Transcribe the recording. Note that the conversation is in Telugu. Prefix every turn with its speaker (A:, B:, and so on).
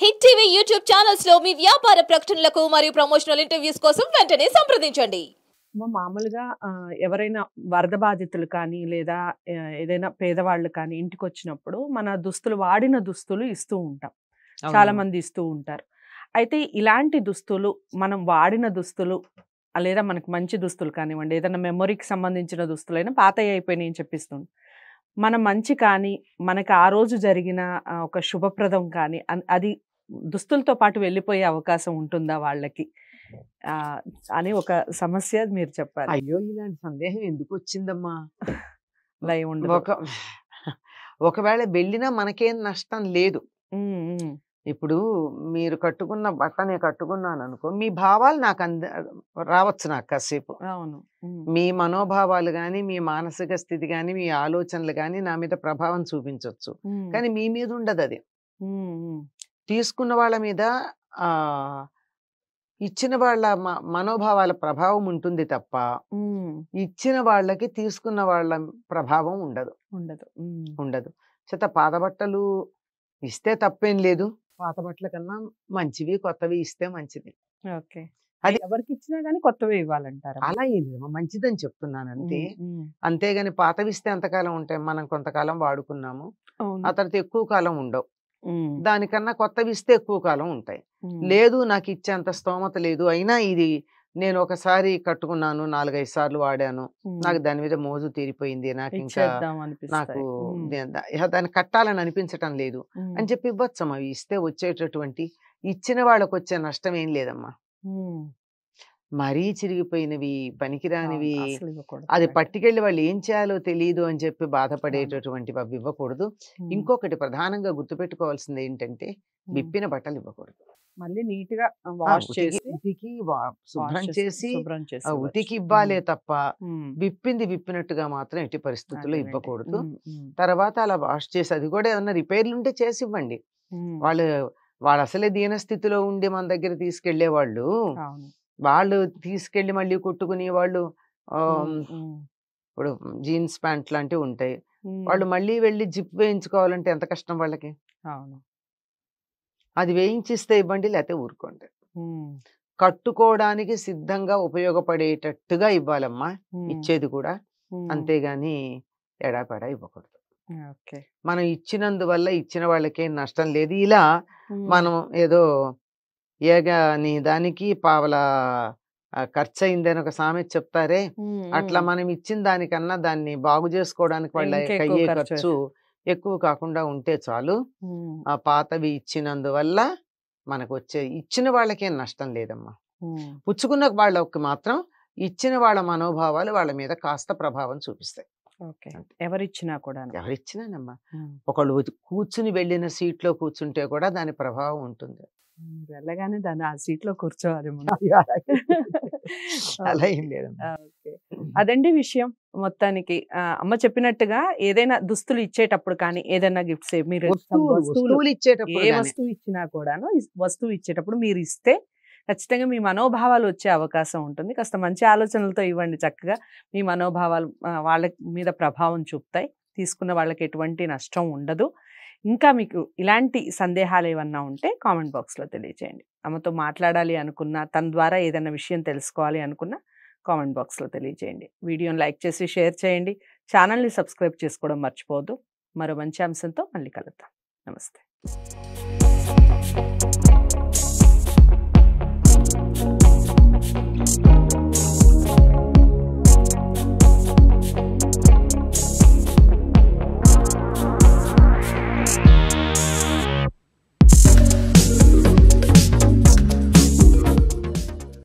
A: హిట్ టీవీ యూట్యూబ్ ఛానల్స్ లో మీ వ్యాపార ప్రకటనలకు మరియు ప్రమోషనల్ ఇంటర్వ్యూస్ కోసం వెంటనే సంప్రదించండి.
B: మామూలుగా ఎవరైనా వరద బాధితులు కానీ లేదా ఏదైనా పేదవాళ్ళు కానీ ఇంటికొచ్చినప్పుడు మన దుస్తులు వాడిన దుస్తులు ఇస్తూ ఉంటాం. చాలా మంది ఇస్తూ ఉంటారు. అయితే ఇలాంటి దుస్తులు మనం వాడిన దుస్తులు లేదా మనకు మంచి దుస్తులు కానివ్వండి, ఏదైనా మెమొరీకి సంబంధించిన దుస్తులైనా పాతవి అయిపోయినాయి అని చెప్పిస్తుంది. మన మంచి కానీ మనకు ఆ రోజు జరిగిన ఒక శుభప్రదం కానీ అది దుస్తులతో పాటు వెళ్ళిపోయే అవకాశం ఉంటుందా వాళ్ళకి అని ఒక సమస్య మీరు చెప్పారు.
C: అయ్యో, ఇలాంటి సందేహం ఎందుకు వచ్చిందమ్మా?
B: లైవ్ ఉండదు.
C: ఒకవేళ వెళ్ళినా మనకేం నష్టం లేదు. ఇప్పుడు మీరు కట్టుకున్న బట్ట నేను కట్టుకున్నాను అనుకో, మీ భావాలు నాకు రావచ్చు, నాకు కాసేపు.
B: అవును,
C: మీ మనోభావాలు కానీ, మీ మానసిక స్థితి కానీ, మీ ఆలోచనలు కానీ నా మీద ప్రభావం చూపించవచ్చు. కానీ మీ మీద ఉండదు అది. తీసుకున్న వాళ్ళ మీద ఇచ్చిన వాళ్ళ మనోభావాల ప్రభావం ఉంటుంది తప్ప ఇచ్చిన వాళ్ళకి తీసుకున్న వాళ్ళ ప్రభావం ఉండదు. ఉండదు. చేత పాత బట్టలు ఇస్తే తప్పేం లేదు. పాత బట్టల కన్నా మంచివి కొత్తవి ఇస్తే మంచిది.
B: అది ఎవరికి ఇచ్చినా గానీ కొత్తవి ఇవ్వాలంటారు.
C: అలా ఏం లేదు, మంచిదని చెప్తున్నాను అంతే. అంతేగాని పాతవి ఇస్తే ఎంతకాలం ఉంటాయి? మనం కొంతకాలం వాడుకున్నాము, ఆ తర్వాత ఎక్కువ కాలం ఉండవు. దానికన్నా కొత్తవి ఇస్తే ఎక్కువ కాలం ఉంటాయి. లేదు, నాకు ఇచ్చేంత స్తోమత లేదు, అయినా ఇది నేను ఒకసారి కట్టుకున్నాను, 4-5 సార్లు వాడాను, నాకు దాని మీద మోజు తీరిపోయింది, నాకు ఇంకా నాకు దాన్ని కట్టాలని అనిపించటం లేదు అని చెప్పి ఇవ్వచ్చమ్మా. అవి ఇస్తే వచ్చేటటువంటి ఇచ్చిన వాళ్ళకు వచ్చే నష్టం ఏం లేదమ్మా. మరీ చిరిగిపోయినవి, పనికిరానివి, అది పట్టుకెళ్ళి వాళ్ళు ఏం చేయాలో తెలియదు అని చెప్పి బాధపడేటటువంటివి అవి ఇవ్వకూడదు. ఇంకొకటి ప్రధానంగా గుర్తుపెట్టుకోవాల్సింది ఏంటంటే, విప్పిన బట్టలు ఇవ్వకూడదు.
B: మళ్ళీ నీట్ గా వాష్ చేసి
C: ఉతికి శుభ్రం చేసి ఉతికి ఇవ్వాలే తప్ప విప్పింది విప్పినట్టుగా మాత్రం ఎట్టి పరిస్థితుల్లో ఇవ్వకూడదు. తర్వాత అలా వాష్ చేసి, అది కూడా ఏమన్నా రిపేర్లు ఉంటే చేసి ఇవ్వండి. వాళ్ళు అసలే దీన స్థితిలో ఉండి మన దగ్గర తీసుకెళ్లే వాళ్ళు తీసుకెళ్లి మళ్ళీ కుట్టుకుని వాళ్ళు ఇప్పుడు జీన్స్ ప్యాంట్ లాంటివి ఉంటాయి, వాళ్ళు మళ్ళీ వెళ్ళి జిప్ వేయించుకోవాలంటే ఎంత కష్టం వాళ్ళకి. అది వేయించిస్తే ఇవ్వండి, లేకపోతే ఊరుకోండి. కట్టుకోవడానికి సిద్ధంగా ఉపయోగపడేటట్టుగా ఇవ్వాలమ్మా ఇచ్చేది కూడా, అంతేగాని ఎడాపెడా ఇవ్వకూడదు. మనం ఇచ్చినందువల్ల ఇచ్చిన వాళ్ళకే నష్టం లేదు. ఇలా మనం ఏదో ఏగాని దానికి పావలా ఖర్చు అయిందని ఒక సామెత చెప్తారే, అట్లా మనం ఇచ్చిన దానికన్నా దాన్ని బాగు చేసుకోవడానికి వాళ్ళ అయ్యే ఖర్చు ఎక్కువ కాకుండా ఉంటే చాలు. ఆ పాతవి ఇచ్చినందువల్ల మనకు వచ్చే ఇచ్చిన వాళ్ళకేం నష్టం లేదమ్మా. పుచ్చుకున్న వాళ్ళకి మాత్రం ఇచ్చిన వాళ్ళ మనోభావాలు వాళ్ళ మీద కాస్త ప్రభావం చూపిస్తాయి. ఎవరిచ్చినానమ్మా. ఒకళ్ళు కూర్చుని వెళ్ళిన సీట్లో కూర్చుంటే కూడా దాని ప్రభావం ఉంటుంది.
B: వెళ్ళగానే దాన్ని ఆ సీట్ లో కూర్చోవాలి.
C: అలా ఏం లేదు.
B: అదండి విషయం. మొత్తానికి అమ్మ చెప్పినట్టుగా ఏదైనా దుస్తులు ఇచ్చేటప్పుడు కానీ, ఏదైనా గిఫ్ట్స్ మీరు
C: వస్తువులు ఇచ్చేటప్పుడు,
B: ఏ వస్తువు ఇచ్చినా కూడాను, వస్తువు ఇచ్చేటప్పుడు మీరు ఇస్తే ఖచ్చితంగా మీ మనోభావాలు వచ్చే అవకాశం ఉంటుంది. కాస్త మంచి ఆలోచనలతో ఇవ్వండి. చక్కగా మీ మనోభావాలు వాళ్ళ మీద ప్రభావం చూపుతాయి. తీసుకున్న వాళ్ళకి ఎటువంటి నష్టం ఉండదు. ఇంకా మీకు ఇలాంటి సందేహాలు ఏమన్నా ఉంటే కామెంట్ బాక్స్లో తెలియజేయండి. అమ్మతో మాట్లాడాలి అనుకున్నా, తన ద్వారా ఏదైనా విషయం తెలుసుకోవాలి అనుకున్నా కామెంట్ బాక్స్లో తెలియజేయండి. వీడియోని లైక్ చేసి షేర్ చేయండి. ఛానల్ని సబ్స్క్రైబ్ చేసుకోవడం మర్చిపోవద్దు. మరో మంచి అంశంతో మళ్ళీ కలుద్దాం. నమస్తే.